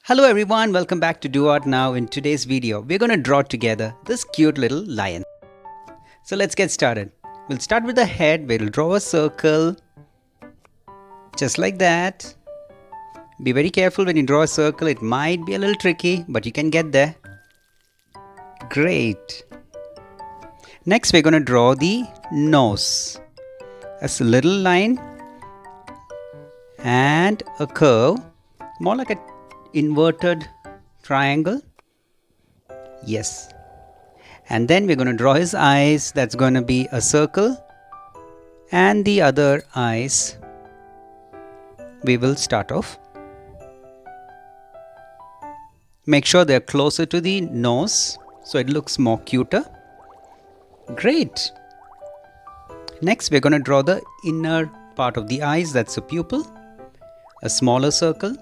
Hello everyone, welcome back to Do Art Now. In today's video, we're going to draw together this cute little lion. So let's get started. We'll start with the head. We'll draw a circle, just like that. Be very careful when you draw a circle. It might be a little tricky, but you can get there. Great. Next, we're going to draw the nose. As a little line and a curve, more like a inverted triangle. Yes. And then we're going to draw his eyes. That's going to be a circle. And the other eyes we will start off. Make sure they're closer to the nose so it looks more cuter. Great. Next we're going to draw the inner part of the eyes. That's a pupil. A smaller circle.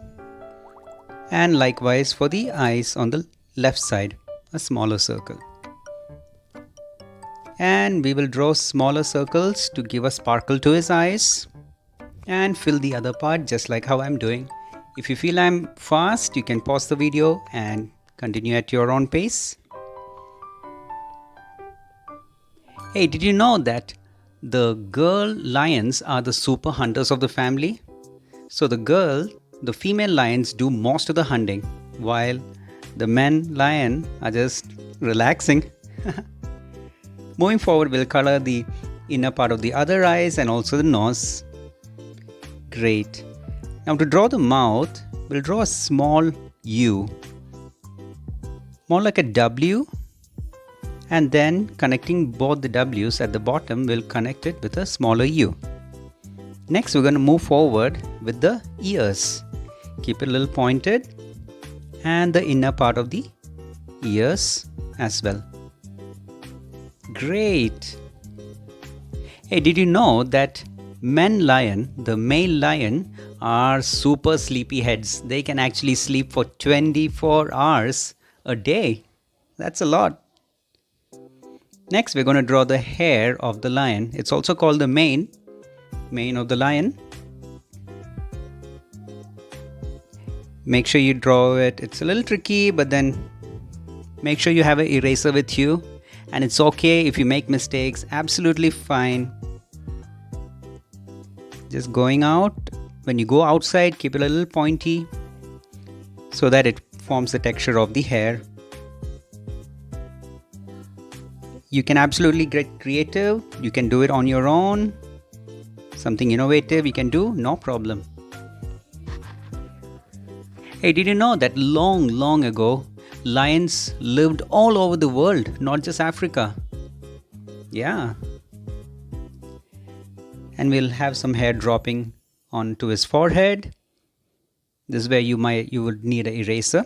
And likewise for the eyes on the left side, a smaller circle. And we will draw smaller circles to give a sparkle to his eyes and fill the other part just like how I'm doing. If you feel I'm fast, you can pause the video and continue at your own pace. Hey, did you know that the girl lions are the super hunters of the family? So the female lions do most of the hunting, while the men lion are just relaxing. Moving forward, we'll color the inner part of the other eyes and also the nose. Great. Now to draw the mouth, we'll draw a small U, more like a W, and then connecting both the W's at the bottom, we'll connect it with a smaller U. Next, we're going to move forward with the ears. Keep it a little pointed and the inner part of the ears as well. Great. Hey, did you know that men lion, the male lion, are super sleepy heads? They can actually sleep for 24 hours a day. That's a lot. Next, we're going to draw the hair of the lion. It's also called the mane of the lion. Make sure you draw it. It's a little tricky, but then make sure you have an eraser with you. And it's okay if you make mistakes. Absolutely fine. Just going out. When you go outside, keep it a little pointy so that it forms the texture of the hair. You can absolutely get creative. You can do it on your own. Something innovative you can do, no problem. Hey, did you know that long ago, lions lived all over the world, not just Africa? Yeah. And we'll have some hair dropping onto his forehead. This is where you would need an eraser.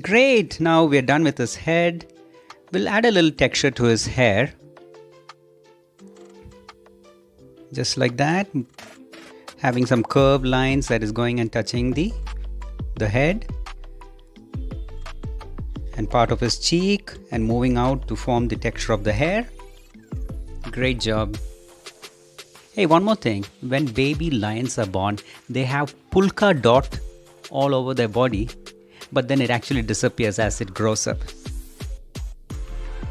Great, now we're done with his head. We'll add a little texture to his hair. Just like that, having some curved lines that is going and touching the head and part of his cheek and moving out to form the texture of the hair. Great job. Hey, one more thing. When baby lions are born, they have polka dot all over their body, but then it actually disappears as it grows up.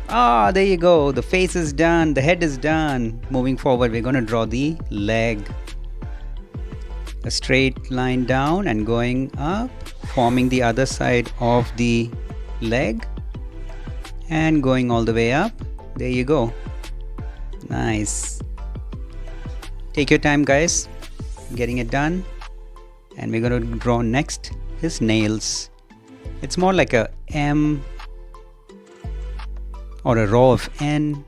Ah, there you go. The face is done. The head is done. Moving forward, we're going to draw the leg. A straight line down and going up, forming the other side of the leg and going all the way up. There you go. Nice. Take your time, guys, getting it done. And we're going to draw next his nails. It's more like a M or a row of N.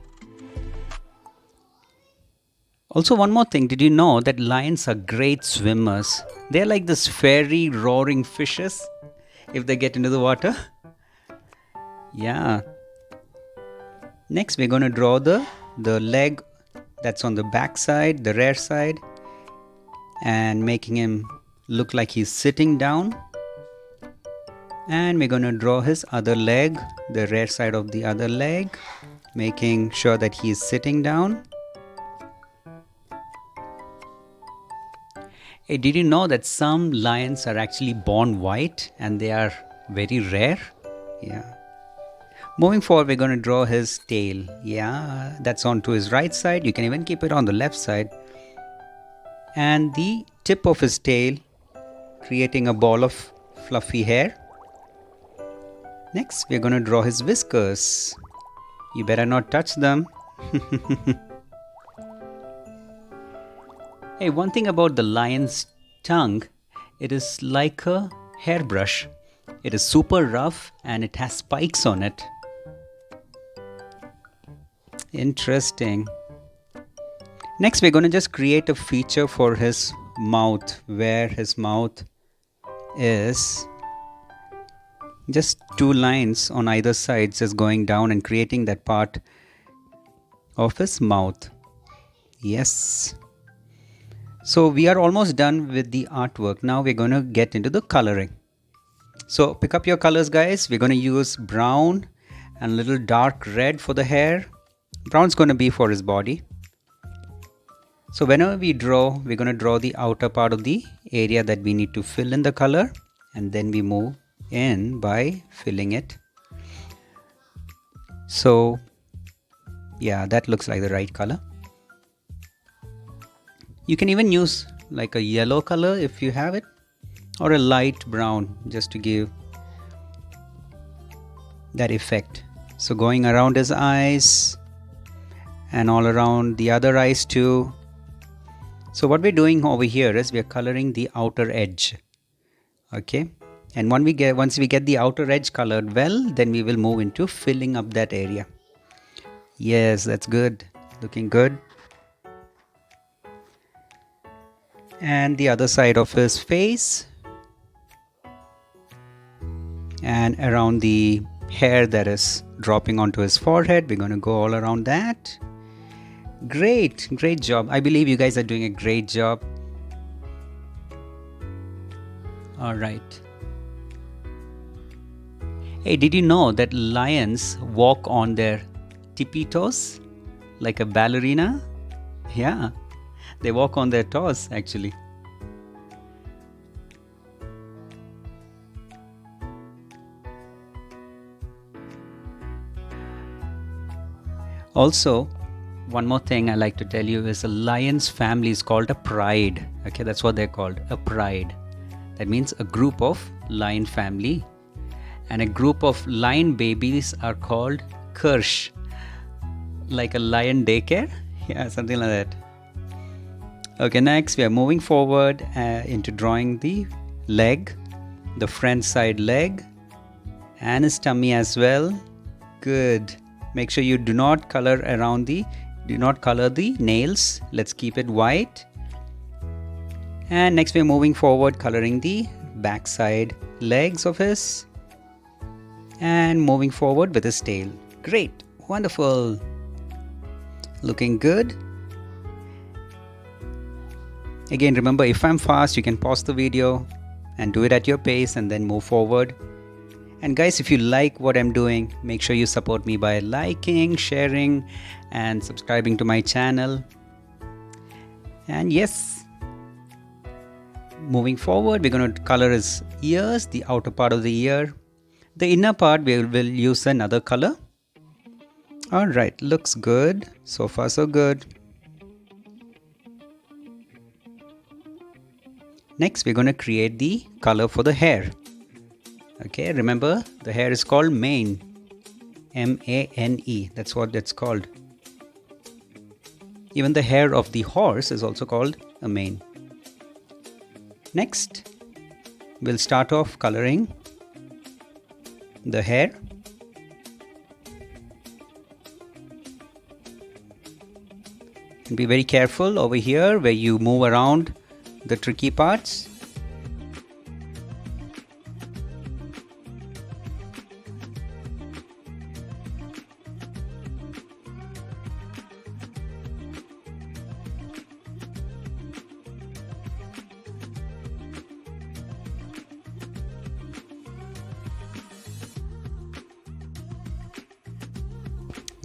Also, one more thing, did you know that lions are great swimmers? They're like this fairy roaring fishes if they get into the water. Yeah. Next, we're going to draw the leg that's on the back side, the rear side, and making him look like he's sitting down. And we're going to draw his other leg, the rear side of the other leg, making sure that he's sitting down. Hey, did you know that some lions are actually born white and they are very rare? Yeah. Moving forward, we're going to draw his tail. Yeah, that's on to his right side. You can even keep it on the left side. And the tip of his tail, creating a ball of fluffy hair. Next, we're going to draw his whiskers. You better not touch them. Hey, one thing about the lion's tongue, it is like a hairbrush. It is super rough and it has spikes on it. Interesting. Next, we're going to just create a feature for his mouth, where his mouth is just 2 lines on either side, just going down and creating that part of his mouth. Yes. So we are almost done with the artwork. Now we're going to get into the coloring. So pick up your colors, guys. We're going to use brown and a little dark red for the hair. Brown's going to be for his body. So whenever we draw, we're going to draw the outer part of the area that we need to fill in the color, and then we move in by filling it. So yeah, that looks like the right color. You can even use like a yellow color if you have it, or a light brown, just to give that effect. So going around his eyes and all around the other eyes too. So what we're doing over here is we're coloring the outer edge. Okay, and once we get the outer edge colored well, then we will move into filling up that area. Yes, that's good. Looking good. And the other side of his face, and around the hair that is dropping onto his forehead, we're going to go all around that. Great job. I believe you guys are doing a great job. All right. Hey, did you know that lions walk on their tippy toes like a ballerina? Yeah, they walk on their toes actually. Also, one more thing I like to tell you is a lion's family is called a pride. Okay, that's what they're called, a pride. That means a group of lion family. And a group of lion babies are called Kirsch. Like a lion daycare? Yeah, something like that. Okay, next we are moving forward into drawing the leg, the front side leg, and his tummy as well. Good. Make sure you do not color the nails. Let's keep it white. And next we're moving forward, coloring the backside legs of his, and moving forward with his tail. Great, wonderful, looking good. Again, remember, if I'm fast, you can pause the video and do it at your pace and then move forward. And guys, if you like what I'm doing, make sure you support me by liking, sharing, and subscribing to my channel. And yes, moving forward, we're going to color his ears, the outer part of the ear. The inner part, we will use another color. Alright, looks good. So far, so good. Next, we're going to create the color for the hair. Okay, remember, the hair is called mane. M-A-N-E. That's what it's called. Even the hair of the horse is also called a mane. Next, we'll start off coloring the hair. And be very careful over here where you move around the tricky parts.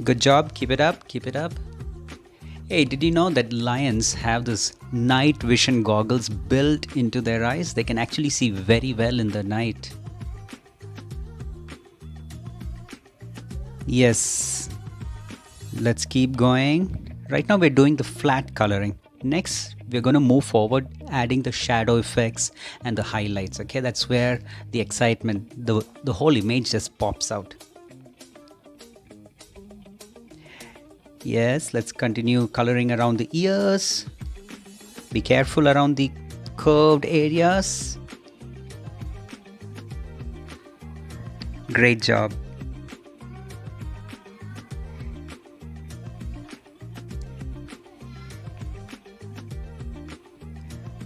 Good job, keep it up, keep it up. Hey, did you know that lions have this night vision goggles built into their eyes? They can actually see very well in the night. Yes, let's keep going. Right now we're doing the flat coloring. Next, we're going to move forward, adding the shadow effects and the highlights. Okay, that's where the excitement, the whole image just pops out. Yes, let's continue coloring around the ears. Be careful around the curved areas. Great job.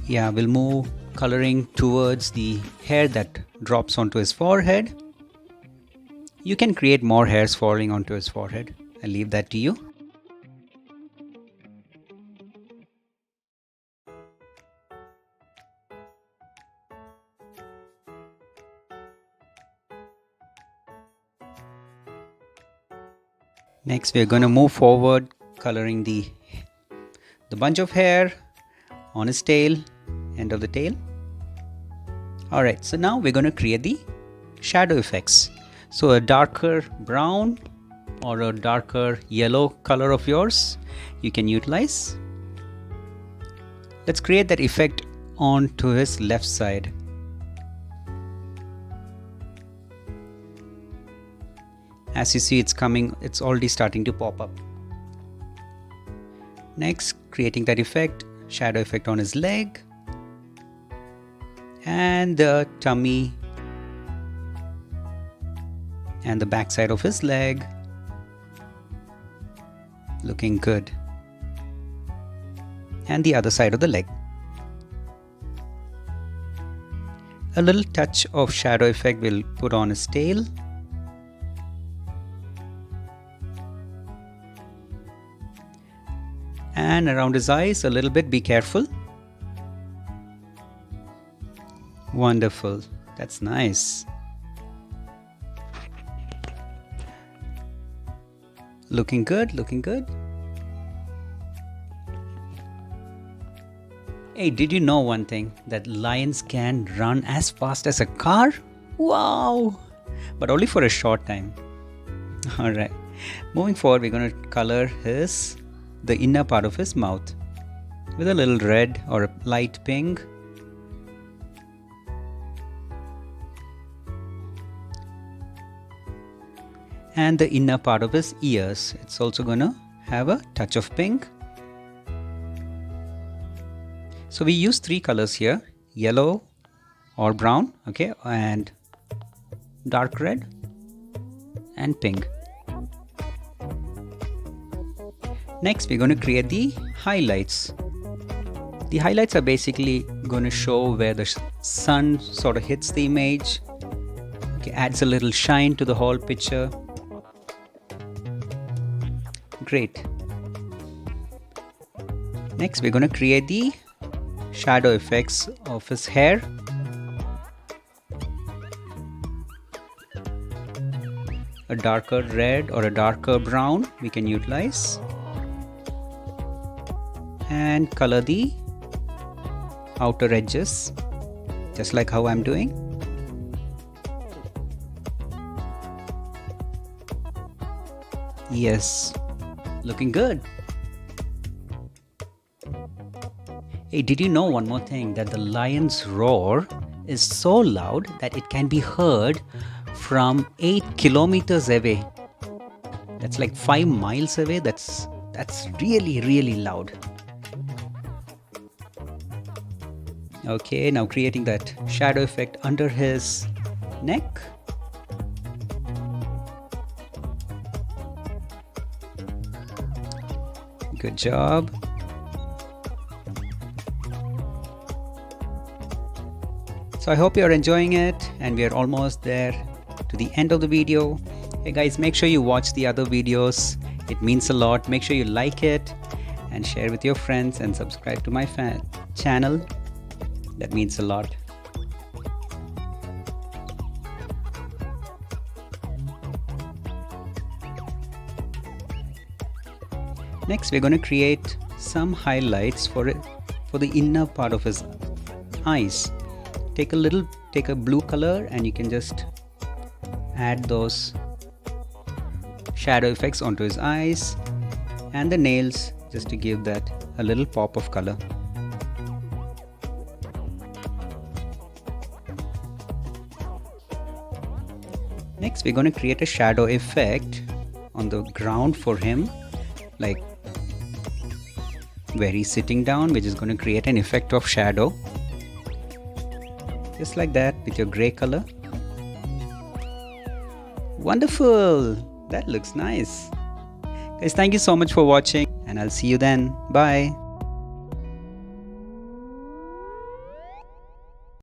Yeah, we'll move coloring towards the hair that drops onto his forehead. You can create more hairs falling onto his forehead. I'll leave that to you. Next, we're going to move forward, coloring the bunch of hair on his tail, end of the tail. Alright, so now we're going to create the shadow effects. So a darker brown or a darker yellow color of yours, you can utilize. Let's create that effect onto his left side. As you see, it's already starting to pop up. Next, creating that effect, shadow effect on his leg and the tummy and the back side of his leg. Looking good. And the other side of the leg. A little touch of shadow effect we'll put on his tail. And around his eyes a little bit, be careful. Wonderful, that's nice. Looking good, looking good. Hey, did you know one thing? That lions can run as fast as a car? Wow! But only for a short time. Alright, moving forward, we're going to color the inner part of his mouth with a little red or a light pink. And the inner part of his ears, it's also gonna have a touch of pink. So we use 3 colors here, yellow or brown, okay, and dark red and pink. Next, we're going to create the highlights. The highlights are basically going to show where the sun sort of hits the image. Okay, adds a little shine to the whole picture. Great. Next, we're going to create the shadow effects of his hair. A darker red or a darker brown we can utilize. And color the outer edges, just like how I'm doing. Yes, looking good. Hey, did you know one more thing? That the lion's roar is so loud that it can be heard from 8 kilometers away. That's like 5 miles away. That's really, really loud. Okay, now creating that shadow effect under his neck. Good job. So I hope you're enjoying it, and we are almost there to the end of the video. Hey guys, make sure you watch the other videos. It means a lot. Make sure you like it and share with your friends and subscribe to my channel. That means a lot. Next, we're going to create some highlights for it, for the inner part of his eyes. Take a blue color and you can just add those shadow effects onto his eyes and the nails, just to give that a little pop of color. Next, we're going to create a shadow effect on the ground for him, like where he's sitting down, which is going to create an effect of shadow, just like that, with your gray color. Wonderful! That looks nice. Guys, thank you so much for watching, and I'll see you then. Bye.